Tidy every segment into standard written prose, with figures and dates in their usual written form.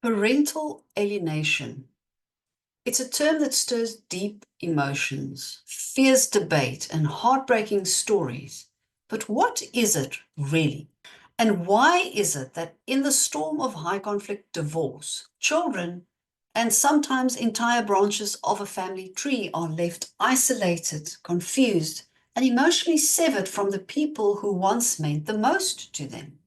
Parental alienation. It's a term that stirs deep emotions, fierce debate, and heartbreaking stories. But what is it really? And why is it that in the storm of high conflict divorce, children and sometimes entire branches of a family tree are left isolated, confused, and emotionally severed from the people who once meant the most to them?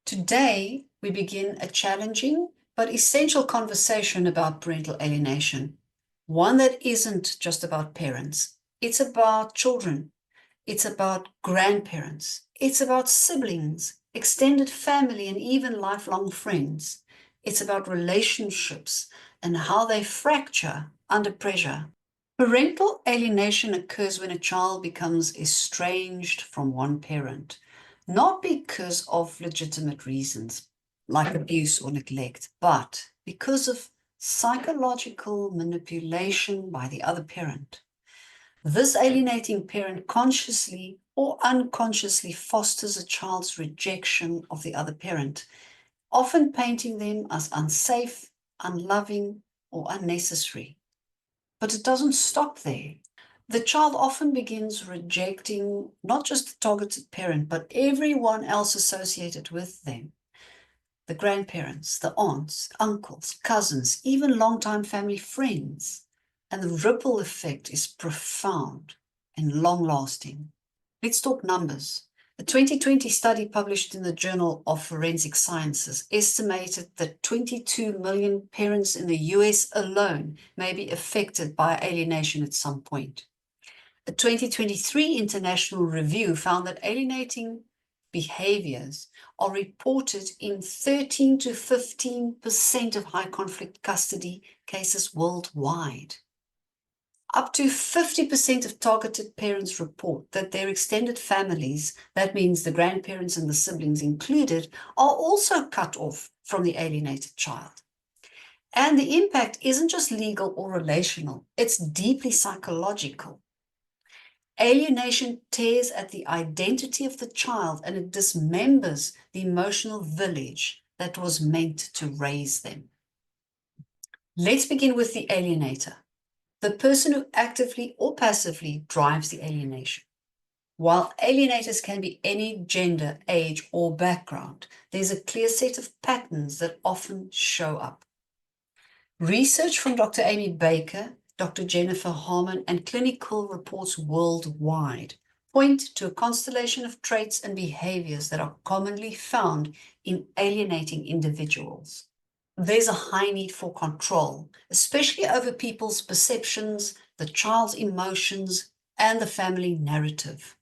Today, we begin a challenging but essential conversation about parental alienation, one that isn't just about parents. It's about children. It's about grandparents. It's about siblings, extended family, and even lifelong friends. It's about relationships and how they fracture under pressure. Parental alienation occurs when a child becomes estranged from one parent, not because of legitimate reasons like abuse or neglect, but because of psychological manipulation by the other parent. This alienating parent consciously or unconsciously fosters a child's rejection of the other parent, often painting them as unsafe, unloving, or unnecessary. But it doesn't stop there. The child often begins rejecting not just the targeted parent, but everyone else associated with them. The grandparents, the aunts, uncles, cousins, even longtime family friends. And the ripple effect is profound and long-lasting. Let's talk numbers. A 2020 study published in the Journal of Forensic Sciences estimated that 22 million parents in the US alone may be affected by alienation at some point. A 2023 international review found that alienating behaviors are reported in 13 to 15% of high conflict custody cases worldwide. Up to 50% of targeted parents report that their extended families, that means the grandparents and the siblings included, are also cut off from the alienated child. And the impact isn't just legal or relational, it's deeply psychological. Alienation tears at the identity of the child and it dismembers the emotional village that was meant to raise them. Let's begin with the alienator, the person who actively or passively drives the alienation. While alienators can be any gender, age, or background, there's a clear set of patterns that often show up. Research from Dr. Amy Baker, Dr. Jennifer Harmon, and clinical reports worldwide point to a constellation of traits and behaviors that are commonly found in alienating individuals. There's a high need for control, especially over people's perceptions, the child's emotions, and the family narrative.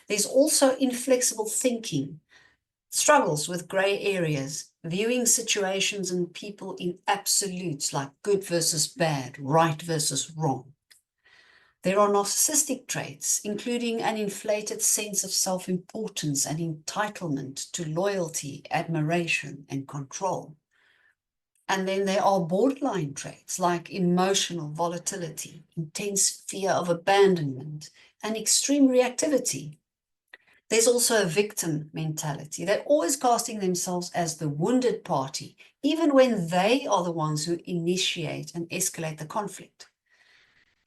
There's also inflexible thinking, struggles with gray areas, viewing situations and people in absolutes like good versus bad, right versus wrong. There are narcissistic traits, including an inflated sense of self-importance and entitlement to loyalty, admiration, and control. And then there are borderline traits like emotional volatility, intense fear of abandonment, and extreme reactivity. There's also a victim mentality. They're always casting themselves as the wounded party, even when they are the ones who initiate and escalate the conflict.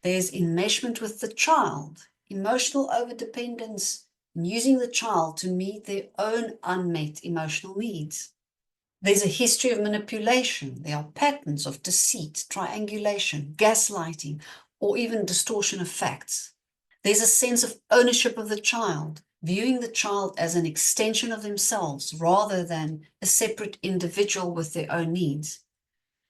There's enmeshment with the child, emotional overdependence, and using the child to meet their own unmet emotional needs. There's a history of manipulation. There are patterns of deceit, triangulation, gaslighting, or even distortion of facts. There's a sense of ownership of the child, viewing the child as an extension of themselves rather than a separate individual with their own needs.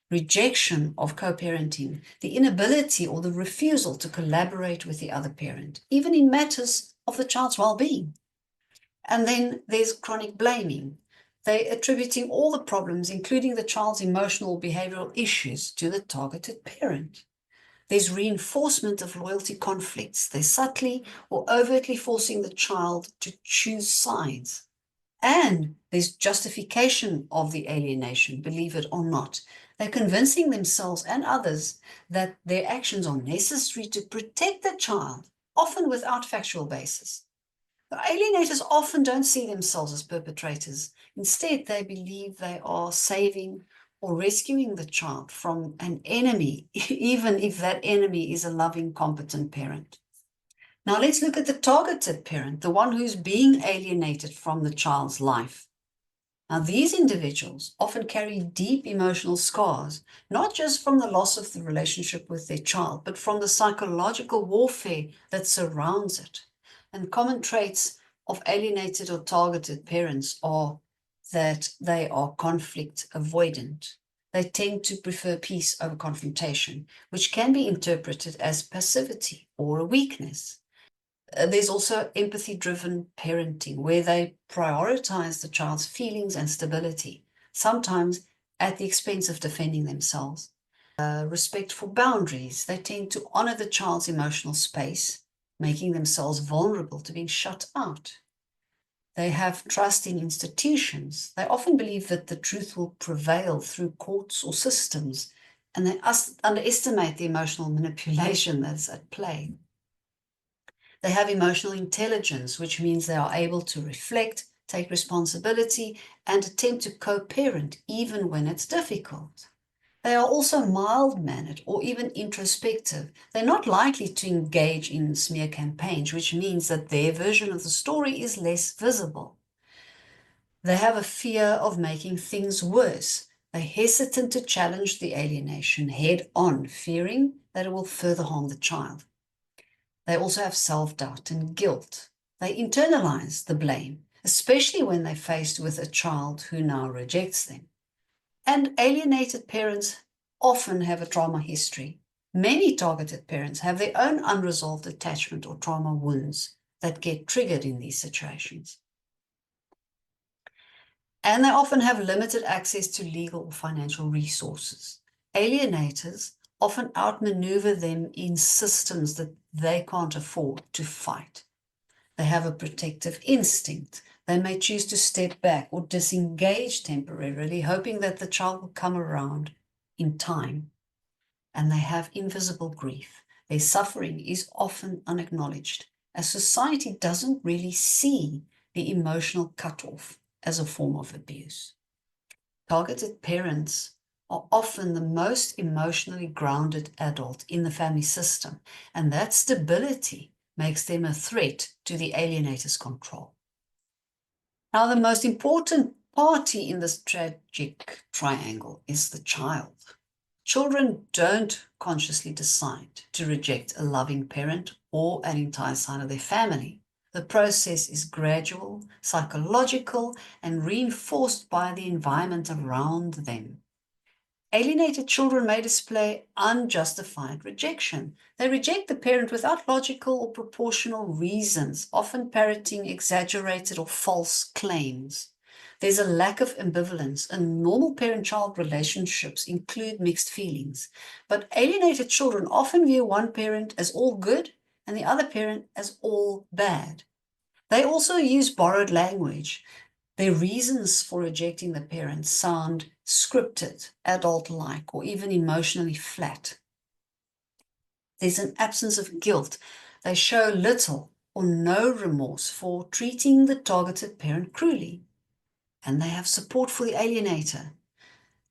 Rejection of co-parenting, the inability or the refusal to collaborate with the other parent, even in matters of the child's well-being. And then there's chronic blaming. They're attributing all the problems, including the child's emotional behavioral issues, to the targeted parent. There's reinforcement of loyalty conflicts. They're subtly or overtly forcing the child to choose sides. And there's justification of the alienation, believe it or not. They're convincing themselves and others that their actions are necessary to protect the child, often without factual basis. The alienators often don't see themselves as perpetrators. Instead, they believe they are saving or rescuing the child from an enemy, even if that enemy is a loving, competent parent. Now let's look at the targeted parent, the one who's being alienated from the child's life. Now, these individuals often carry deep emotional scars, not just from the loss of the relationship with their child, but from the psychological warfare that surrounds it. And common traits of alienated or targeted parents are that they are conflict avoidant. They tend to prefer peace over confrontation, which can be interpreted as passivity or a weakness. There's also empathy-driven parenting, where they prioritize the child's feelings and stability, sometimes at the expense of defending themselves. Respect for boundaries. They tend to honor the child's emotional space, making themselves vulnerable to being shut out. They have trust in institutions. They often believe that the truth will prevail through courts or systems, and they underestimate the emotional manipulation that's at play. They have emotional intelligence, which means they are able to reflect, take responsibility, and attempt to co-parent even when it's difficult. They are also mild-mannered or even introspective. They're not likely to engage in smear campaigns, which means that their version of the story is less visible. They have a fear of making things worse. They're hesitant to challenge the alienation head-on, fearing that it will further harm the child. They also have self-doubt and guilt. They internalize the blame, especially when they're faced with a child who now rejects them. And alienated parents often have a trauma history. Many targeted parents have their own unresolved attachment or trauma wounds that get triggered in these situations. And they often have limited access to legal or financial resources. Alienators often outmaneuver them in systems that they can't afford to fight. They have a protective instinct. They may choose to step back or disengage temporarily, hoping that the child will come around in time. And they have invisible grief. Their suffering is often unacknowledged, as society doesn't really see the emotional cutoff as a form of abuse. Targeted parents are often the most emotionally grounded adult in the family system, and that stability makes them a threat to the alienator's control. Now, the most important party in this tragic triangle is the child. Children don't consciously decide to reject a loving parent or an entire side of their family. The process is gradual, psychological, and reinforced by the environment around them. Alienated children may display unjustified rejection. They reject the parent without logical or proportional reasons, often parroting exaggerated or false claims. There's a lack of ambivalence, and normal parent-child relationships include mixed feelings. But alienated children often view one parent as all good and the other parent as all bad. They also use borrowed language. Their reasons for rejecting the parent sound scripted, adult-like, or even emotionally flat. There's an absence of guilt. They show little or no remorse for treating the targeted parent cruelly. And they have support for the alienator.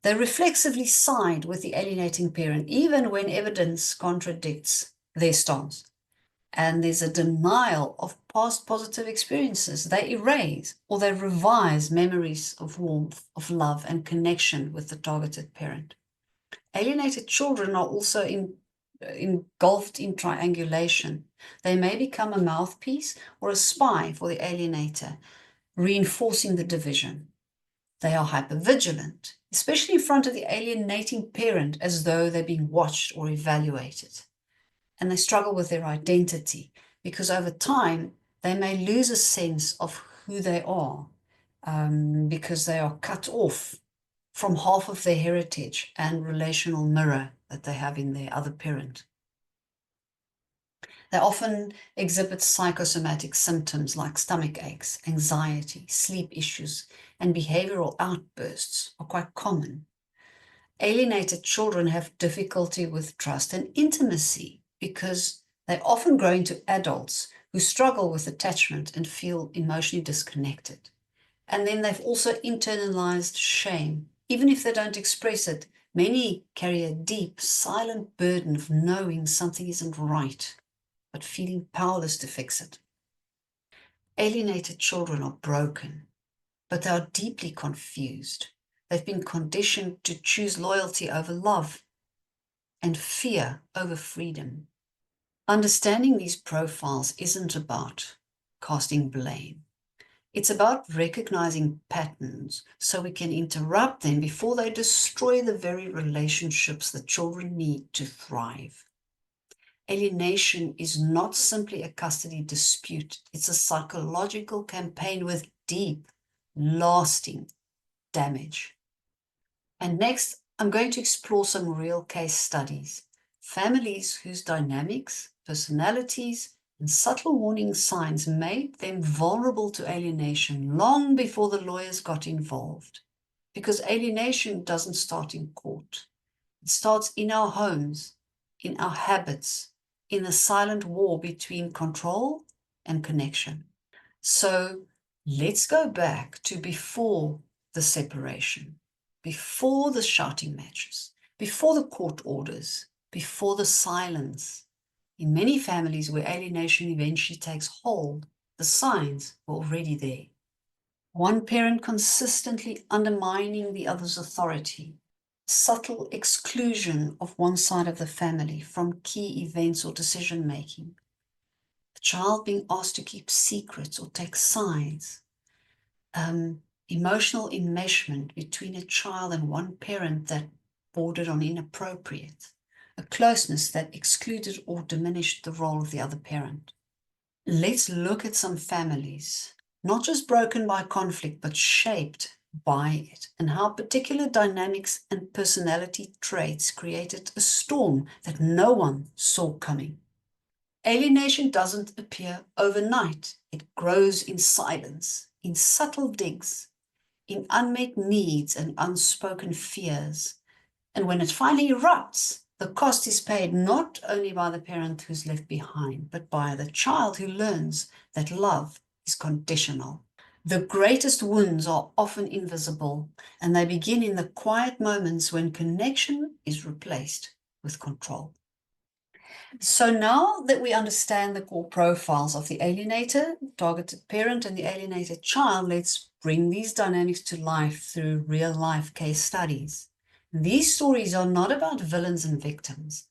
They reflexively side with the alienating parent, even when evidence contradicts their stance. And there's a denial of past positive experiences. They erase or they revise memories of warmth, of love, and connection with the targeted parent. Alienated children are also engulfed in triangulation. They may become a mouthpiece or a spy for the alienator, reinforcing the division. They are hypervigilant, especially in front of the alienating parent, as though they're being watched or evaluated. And they struggle with their identity because over time they may lose a sense of who they are because they are cut off from half of their heritage and relational mirror that they have in their other parent. They often exhibit psychosomatic symptoms like stomach aches, anxiety, sleep issues, and behavioral outbursts are quite common. Alienated children have difficulty with trust and intimacy because they often grow into adults who struggle with attachment and feel emotionally disconnected. And then they've also internalized shame, Even if they don't express it, many carry a deep, silent burden of knowing something isn't right, but feeling powerless to fix it. Alienated children are broken, but they are deeply confused. They've been conditioned to choose loyalty over love and fear over freedom. Understanding these profiles isn't about casting blame. It's about recognizing patterns so we can interrupt them before they destroy the very relationships that children need to thrive. Alienation is not simply a custody dispute. It's a psychological campaign with deep, lasting damage. And next, I'm going to explore some real case studies. Families whose dynamics, personalities, and subtle warning signs made them vulnerable to alienation long before the lawyers got involved. Because alienation doesn't start in court. It starts in our homes, in our habits, in the silent war between control and connection. So let's go back to before the separation, before the shouting matches, before the court orders, before the silence. In many families where alienation eventually takes hold, the signs were already there. One parent consistently undermining the other's authority, subtle exclusion of one side of the family from key events or decision making, the child being asked to keep secrets or take sides, emotional enmeshment between a child and one parent that bordered on inappropriate, a closeness that excluded or diminished the role of the other parent. Let's look at some families, not just broken by conflict, but shaped by it, and how particular dynamics and personality traits created a storm that no one saw coming. Alienation doesn't appear overnight. It grows in silence, in subtle digs, in unmet needs and unspoken fears. And when it finally erupts, the cost is paid not only by the parent who's left behind, but by the child who learns that love is conditional. The greatest wounds are often invisible, and they begin in the quiet moments when connection is replaced with control. So now that we understand the core profiles of the alienator, targeted parent, and the alienated child, let's bring these dynamics to life through real-life case studies. These stories are not about villains and victims.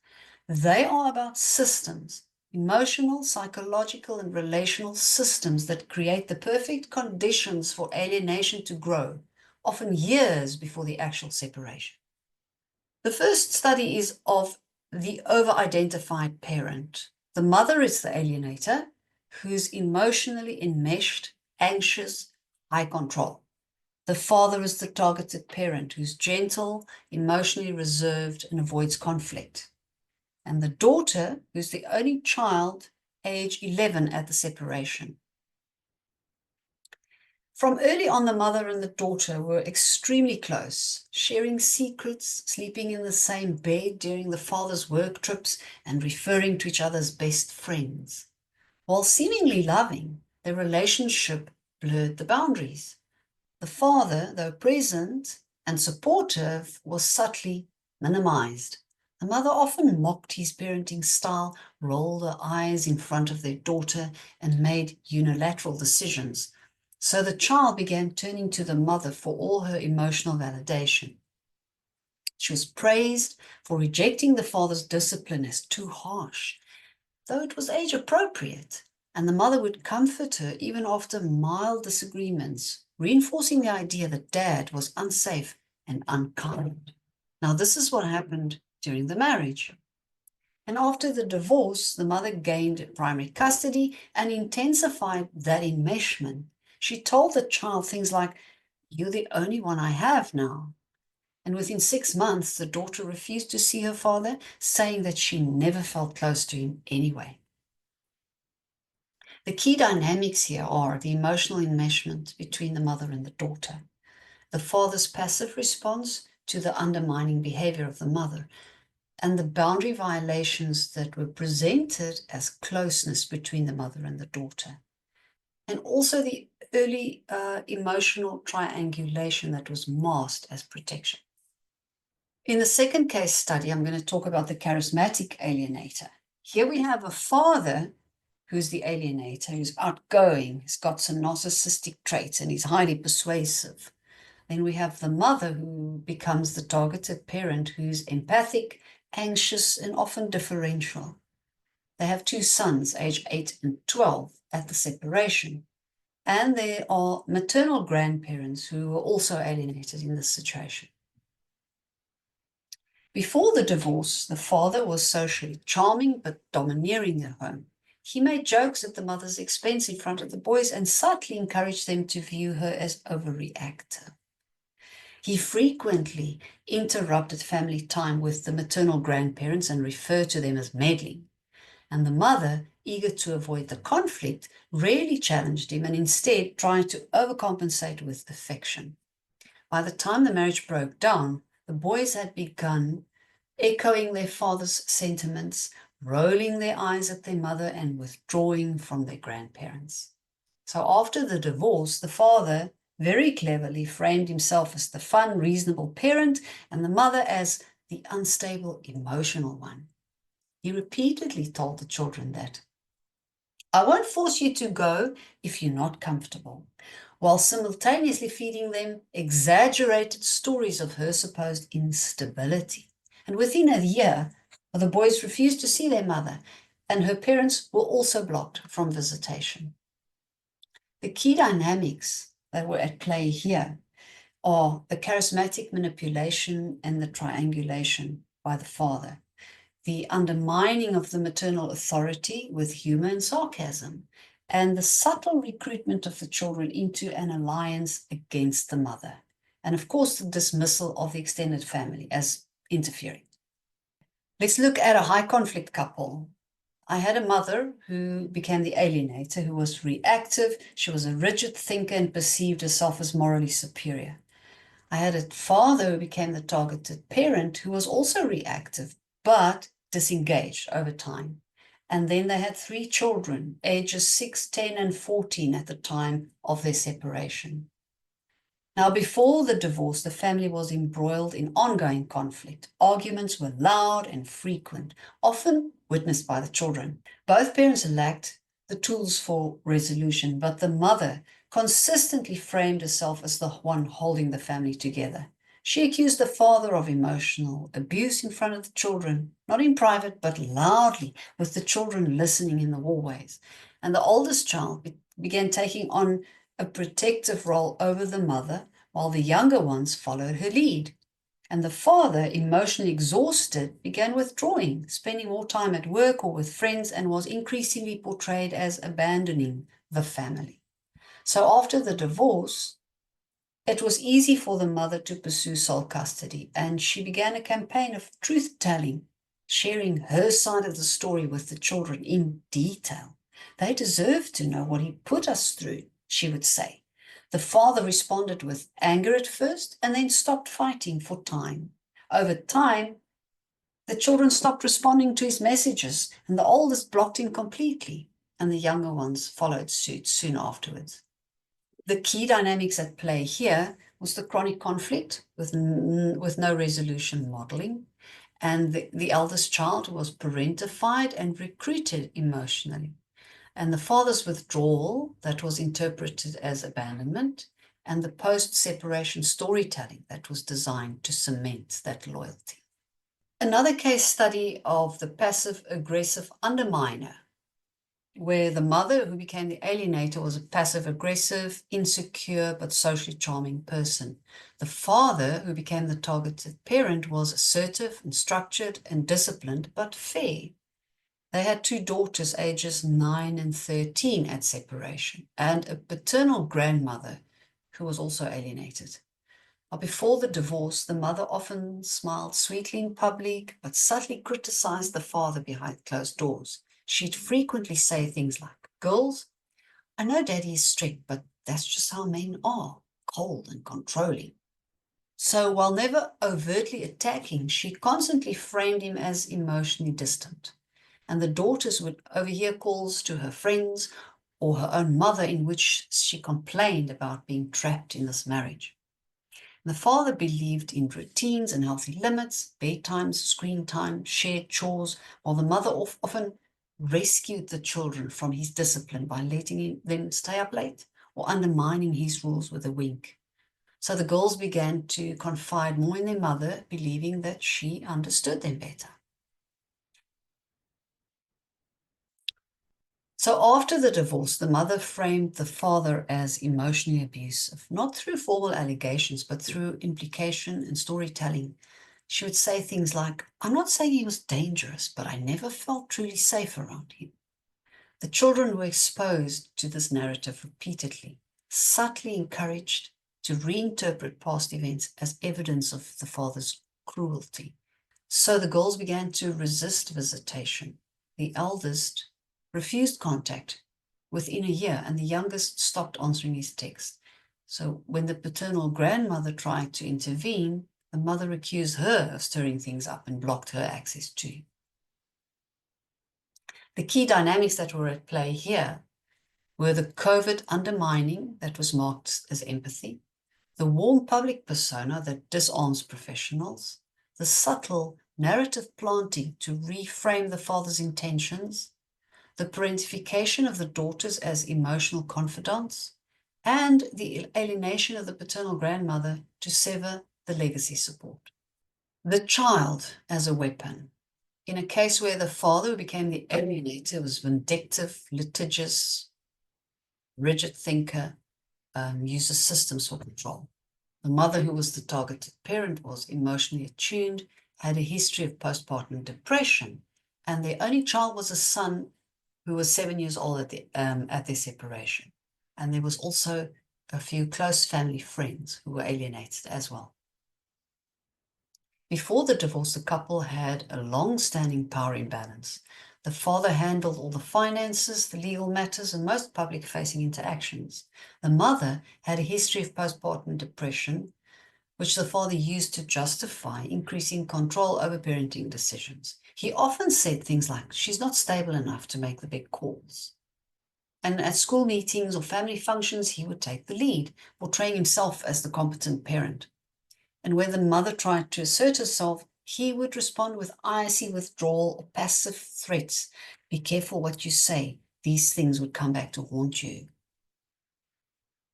They are about systems, emotional, psychological, and relational systems that create the perfect conditions for alienation to grow, often years before the actual separation. The first study is of the over-identified parent. The mother is the alienator, who's emotionally enmeshed, anxious, high control. The father is the targeted parent, who's gentle, emotionally reserved, and avoids conflict. And the daughter, who's the only child, age 11 at the separation. From early on, the mother and the daughter were extremely close, sharing secrets, sleeping in the same bed during the father's work trips, and referring to each other as best friends. While seemingly loving, their relationship blurred the boundaries. The father, though present and supportive, was subtly minimized. The mother often mocked his parenting style, rolled her eyes in front of their daughter, and made unilateral decisions. So the child began turning to the mother for all her emotional validation. She was praised for rejecting the father's discipline as too harsh, though it was age appropriate, and the mother would comfort her even after mild disagreements, reinforcing the idea that dad was unsafe and unkind. Now, this is what happened during the marriage. And after the divorce, the mother gained primary custody and intensified that enmeshment. She told the child things like, "You're the only one I have now." And within 6 months, the daughter refused to see her father, saying that she never felt close to him anyway. The key dynamics here are the emotional enmeshment between the mother and the daughter, the father's passive response to the undermining behavior of the mother, and the boundary violations that were presented as closeness between the mother and the daughter. And also the early emotional triangulation that was masked as protection. In the second case study, I'm going to talk about the charismatic alienator. Here we have a father who's the alienator, who's outgoing, he's got some narcissistic traits, and he's highly persuasive. Then we have the mother who becomes the targeted parent, who's empathic, anxious, and often differential. They have 2 sons, aged 8 and 12, at the separation. And there are maternal grandparents who were also alienated in this situation. Before the divorce, the father was socially charming but domineering at home. He made jokes at the mother's expense in front of the boys and subtly encouraged them to view her as overreactive. He frequently interrupted family time with the maternal grandparents and referred to them as meddling. And the mother, eager to avoid the conflict, rarely challenged him and instead tried to overcompensate with affection. By the time the marriage broke down, the boys had begun echoing their father's sentiments, rolling their eyes at their mother, and withdrawing from their grandparents. So after the divorce, the father very cleverly framed himself as the fun, reasonable parent and the mother as the unstable, emotional one. He repeatedly told the children that, "I won't force you to go if you're not comfortable," while simultaneously feeding them exaggerated stories of her supposed instability. And within a year, the boys refused to see their mother, and her parents were also blocked from visitation. The key dynamics that were at play here are the charismatic manipulation and the triangulation by the father, the undermining of the maternal authority with humor and sarcasm, and the subtle recruitment of the children into an alliance against the mother, and of course the dismissal of the extended family as interfering. Let's look at a high conflict couple. I had a mother who became the alienator, who was reactive. She was a rigid thinker and perceived herself as morally superior. I had a father who became the targeted parent, who was also reactive, but disengaged over time. And then they had 3 children, ages 6, 10, and 14 at the time of their separation. Now, before the divorce, the family was embroiled in ongoing conflict. Arguments were loud and frequent, often witnessed by the children. Both parents lacked the tools for resolution, but the mother consistently framed herself as the one holding the family together. She accused the father of emotional abuse in front of the children, not in private, but loudly, with the children listening in the hallways. And the oldest child began taking on a protective role over the mother, while the younger ones followed her lead. And the father, emotionally exhausted, began withdrawing, spending more time at work or with friends, and was increasingly portrayed as abandoning the family. So after the divorce, it was easy for the mother to pursue sole custody, and she began a campaign of truth-telling, sharing her side of the story with the children in detail. "They deserve to know what he put us through," she would say. The father responded with anger at first and then stopped fighting for time. Over time, the children stopped responding to his messages, and the oldest blocked him completely, and the younger ones followed suit soon afterwards. The key dynamics at play here was the chronic conflict with no resolution modeling, and the eldest child was parentified and recruited emotionally, and the father's withdrawal that was interpreted as abandonment, and the post-separation storytelling that was designed to cement that loyalty. Another case study of the passive-aggressive underminer, where the mother who became the alienator was a passive-aggressive, insecure, but socially charming person. The father who became the targeted parent was assertive and structured and disciplined, but fair. They had 2 daughters, ages 9 and 13 at separation, and a paternal grandmother who was also alienated. But before the divorce, the mother often smiled sweetly in public, but subtly criticized the father behind closed doors. She'd frequently say things like, "Girls, I know Daddy is strict, but that's just how men are, cold and controlling." So while never overtly attacking, she constantly framed him as emotionally distant. And the daughters would overhear calls to her friends, or her own mother, in which she complained about being trapped in this marriage. The father believed in routines and healthy limits, bedtimes, screen time, shared chores, while the mother often rescued the children from his discipline by letting them stay up late or undermining his rules with a wink. So the girls began to confide more in their mother, believing that she understood them better. So after the divorce, the mother framed the father as emotionally abusive, not through formal allegations, but through implication and storytelling. She would say things like, "I'm not saying he was dangerous, but I never felt truly safe around him." The children were exposed to this narrative repeatedly, subtly encouraged to reinterpret past events as evidence of the father's cruelty. So the girls began to resist visitation. The eldest refused contact within a year, and the youngest stopped answering his text. So when the paternal grandmother tried to intervene, the mother accused her of stirring things up and blocked her access to him. The key dynamics that were at play here were the covert undermining that was marked as empathy, the warm public persona that disarms professionals, the subtle narrative planting to reframe the father's intentions, the parentification of the daughters as emotional confidants, and the alienation of the paternal grandmother to sever the legacy support. The child as a weapon. In a case where the father who became the alienator was vindictive, litigious, rigid thinker, uses systems for control. The mother, who was the targeted parent, was emotionally attuned, had a history of postpartum depression, and their only child was a son who was 7 years old at their separation. And there was also a few close family friends who were alienated as well. Before the divorce, the couple had a long-standing power imbalance. The father handled all the finances, the legal matters, and most public-facing interactions. The mother had a history of postpartum depression, which the father used to justify increasing control over parenting decisions. He often said things like, "She's not stable enough to make the big calls." And at school meetings or family functions, he would take the lead, portraying himself as the competent parent. And when the mother tried to assert herself, he would respond with icy withdrawal or passive threats. "Be careful what you say. These things would come back to haunt you."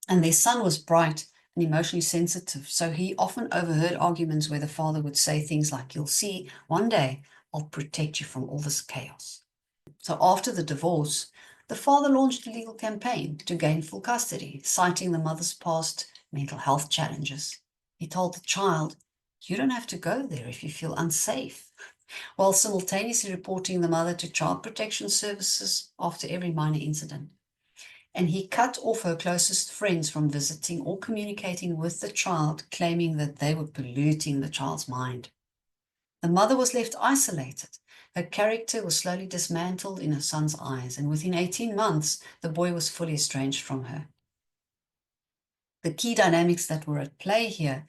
And their son was bright and emotionally sensitive, so he often overheard arguments where the father would say things like, "You'll see, one day I'll protect you from all this chaos." So after the divorce, the father launched a legal campaign to gain full custody, citing the mother's past mental health challenges. He told the child, "You don't have to go there if you feel unsafe," while simultaneously reporting the mother to child protection services after every minor incident. And he cut off her closest friends from visiting or communicating with the child, claiming that they were polluting the child's mind. The mother was left isolated. Her character was slowly dismantled in her son's eyes, and within 18 months, the boy was fully estranged from her. The key dynamics that were at play here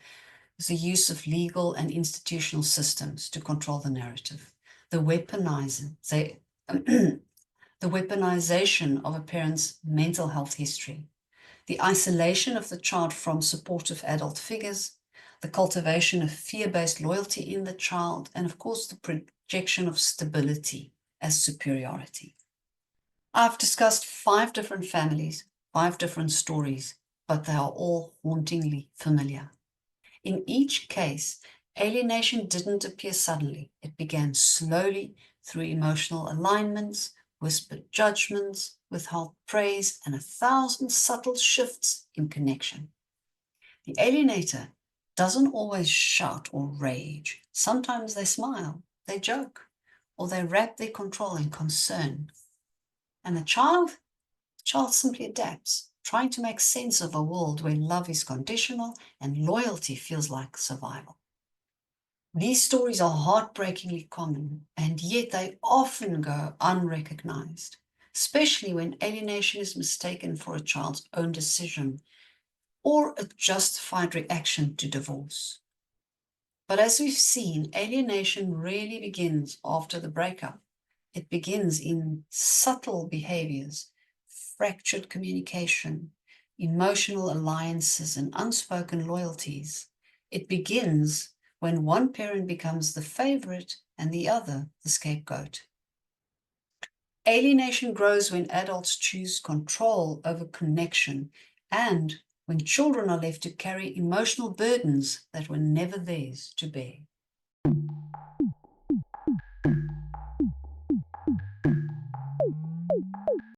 was the use of legal and institutional systems to control the narrative, the weaponization of a parent's mental health history, the isolation of the child from supportive adult figures, the cultivation of fear-based loyalty in the child, and of course, the projection of stability as superiority. I've discussed 5 different families, 5 different stories, but they are all hauntingly familiar. In each case, alienation didn't appear suddenly. It began slowly through emotional alignments, whispered judgments, withheld praise, and 1,000 subtle shifts in connection. The alienator doesn't always shout or rage. Sometimes they smile, they joke, or they wrap their control in concern. And the child simply adapts, trying to make sense of a world where love is conditional and loyalty feels like survival. These stories are heartbreakingly common, and yet they often go unrecognized, especially when alienation is mistaken for a child's own decision or a justified reaction to divorce. But as we've seen, alienation really begins after the breakup. It begins in subtle behaviors, fractured communication, emotional alliances, and unspoken loyalties. It begins when one parent becomes the favorite and the other the scapegoat. Alienation grows when adults choose control over connection and when children are left to carry emotional burdens that were never theirs to bear.